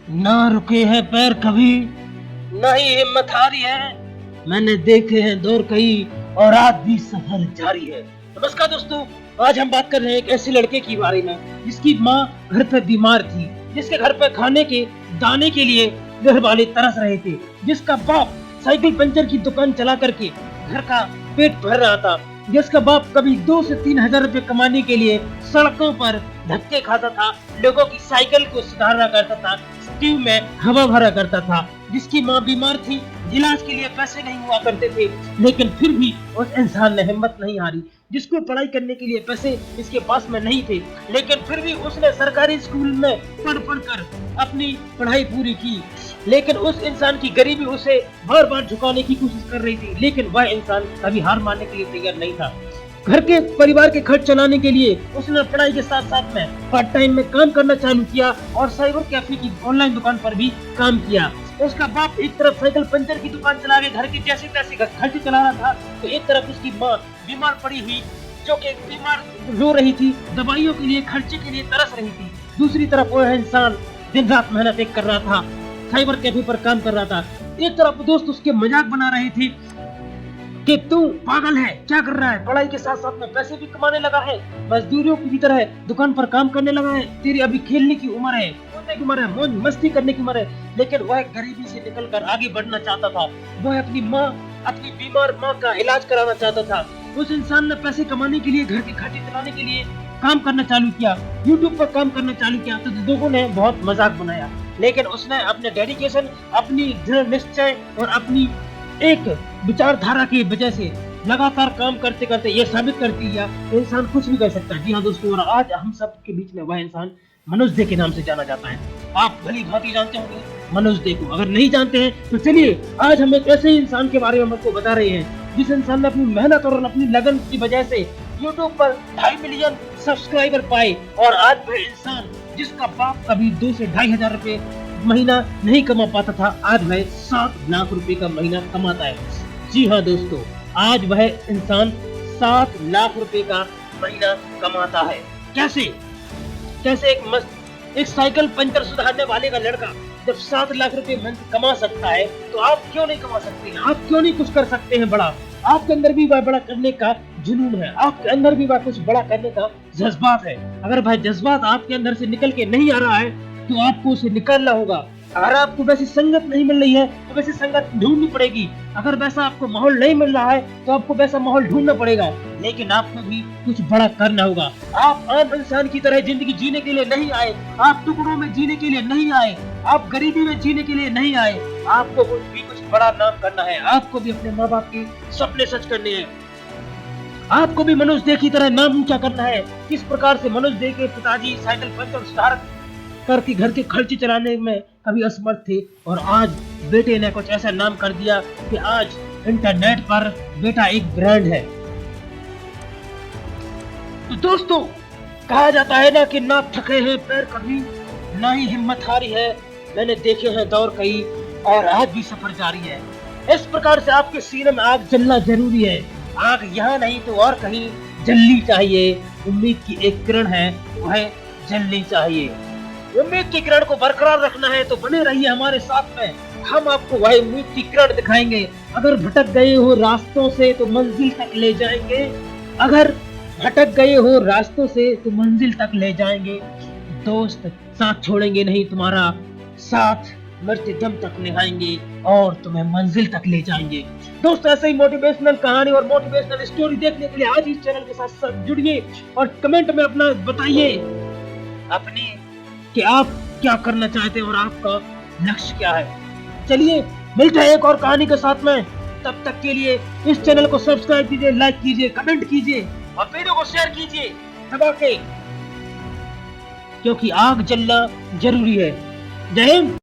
ना रुके हैं पैर कभी, ना ही हिम्मत हारी है। मैंने देखे हैं दौर कई और आज भी सफर जारी है। नमस्कार दोस्तों, आज हम बात कर रहे हैं एक ऐसे लड़के के बारे में जिसकी माँ घर पे बीमार थी, जिसके घर पे खाने के दाने के लिए घर वाले तरस रहे थे, जिसका बाप साइकिल पंचर की दुकान चला करके घर का पेट भर रहा था, जिसका बाप कभी 2 से 3 हजार रुपए कमाने के लिए सड़कों पर धक्के खाता था, लोगों की साइकिल को सुधारा करता था, ट्यूब में हवा भरा करता था, जिसकी माँ बीमार थी, इलाज के लिए पैसे नहीं हुआ करते थे, लेकिन फिर भी उस इंसान ने हिम्मत नहीं हारी। जिसको पढ़ाई करने के लिए पैसे इसके पास में नहीं थे, लेकिन फिर भी उसने सरकारी स्कूल में पढ़ कर अपनी पढ़ाई पूरी की। लेकिन उस इंसान की गरीबी उसे बार बार झुकाने की कोशिश कर रही थी, लेकिन वह इंसान कभी हार मानने के लिए तैयार नहीं था। घर के परिवार के खर्च चलाने के लिए उसने पढ़ाई के साथ साथ में पार्ट टाइम में काम करना चालू किया और साइबर कैफे की ऑनलाइन दुकान पर भी काम किया। उसका बाप एक तरफ साइकिल पंचर की दुकान चला के घर के जैसे तैसे खर्च चला रहा था, तो एक तरफ उसकी माँ बीमार पड़ी हुई, जो कि बीमार रो रही थी, दवाइयों के लिए खर्चे के लिए तरस रही थी। दूसरी तरफ वह इंसान दिन रात मेहनत कर रहा था, साइबर कैफे पर काम कर रहा था। एक तरफ दोस्त उसके मजाक बना रहे थे कि तू पागल है, क्या कर रहा है, पढ़ाई के साथ साथ में पैसे भी कमाने लगा है, मजदूरियों की तरह दुकान पर काम करने लगा है, तेरी अभी खेलने की उम्र है, घूमने की उम्र है, मौज मस्ती करने की उम्र है। लेकिन वह गरीबी से निकलकर आगे बढ़ना चाहता था। वह अपनी बीमार माँ का इलाज कराना चाहता था। उस इंसान ने पैसे कमाने के लिए, घर के खर्चे चलाने के लिए काम करना चालू किया, यूट्यूब पर काम करना चालू किया, तो लोगों ने बहुत मजाक बनाया। लेकिन उसने अपने डेडिकेशन, अपनी दृढ़ निश्चय और अपनी एक विचारधारा की वजह से लगातार काम करते करते ये साबित कर दिया इंसान कुछ भी कर सकता है। जी हाँ दोस्तों, और आज हम सब के बीच में वह इंसान मनोज दे के नाम से जाना जाता है। आप भली भांति जानते होंगे मनोज दे को, अगर नहीं जानते हैं तो चलिए आज हम एक ऐसे इंसान के बारे में आपको बता रहे हैं जिस इंसान ने अपनी मेहनत और अपनी लगन की वजह से यूट्यूब पर 2.5 मिलियन सब्सक्राइबर पाए, और आज वह इंसान जिसका बाप कभी 2 से 2.5 हजार रुपए महीना नहीं कमा पाता था, आज वह 7 लाख रुपए का महीना कमाता है। जी हाँ दोस्तों, आज वह इंसान 7 लाख रुपए का महीना कमाता है। कैसे एक साइकिल पंचर सुधारने वाले का लड़का जब 7 लाख रुपए कमा सकता है, तो आप क्यों नहीं कमा सकते? आप क्यों नहीं कुछ कर सकते हैं बड़ा? आपके अंदर भी वह बड़ा करने का जुनून है, आपके अंदर भी वह कुछ बड़ा करने का जज्बात है। अगर वह जज्बात आपके अंदर से निकल के नहीं आ रहा है तो आपको उसे निकालना होगा। अगर आपको वैसी संगत नहीं मिल रही है तो वैसी संगत ढूंढनी पड़ेगी। अगर वैसा आपको माहौल नहीं मिल रहा है तो आपको वैसा माहौल ढूंढना पड़ेगा। लेकिन आपको भी कुछ बड़ा करना होगा। आप आम इंसान की तरह जिंदगी जीने के लिए नहीं आए, आप टुकड़ों में जीने के लिए नहीं आए, आप गरीबी में जीने के लिए नहीं आए। आपको भी कुछ बड़ा नाम करना है, आपको भी अपने माँ बाप के सपने सच करने हैं, आपको भी मनोज दे की तरह नाम ऊंचा करना है। किस प्रकार से मनोज दे के पिताजी साइकिल पंचर सुधार करके घर के खर्चे चलाने में कभी असमर्थ थे, और आज बेटे ने कुछ ऐसा नाम कर दिया कि आज इंटरनेट पर बेटा एक ब्रांड है। तो दोस्तों, कहा जाता है ना कि ना थके हैं पैर कभी, ना ही हिम्मत हारी है, मैंने देखे हैं दौर कई और आज भी सफर जारी है। इस प्रकार से आपके सीने में आग जलना जरूरी है। आग यहाँ नहीं तो और कहीं जलनी चाहिए। उम्मीद की एक किरण है, वह जलनी चाहिए। उम्मीद की किरण को बरकरार रखना है तो बने रहिए हमारे साथ में, हम आपको वह उम्मीद की किरण दिखाएंगे। अगर भटक गए हो रास्तों से तो मंजिल तक ले जाएंगे, अगर भटक गए हो रास्तों से तो मंजिल तक ले जाएंगे। दोस्त साथ छोड़ेंगे नहीं तुम्हारा, साथ मरते दम तक निभाएंगे और तुम्हें मंजिल तक ले जाएंगे। दोस्तों, ऐसे ही मोटिवेशनल कहानी और मोटिवेशनल स्टोरी देखने के लिए आज इस चैनल के साथ जुड़िए और कमेंट में अपना बताइए अपनी कि आप क्या करना चाहते हैं और आपका लक्ष्य क्या है। चलिए मिलते हैं एक और कहानी के साथ में। तब तक के लिए इस चैनल को सब्सक्राइब कीजिए, लाइक कीजिए, कमेंट कीजिए और वीडियो को शेयर कीजिए दबा के, क्योंकि आग जलना जरूरी है। जय हिंद।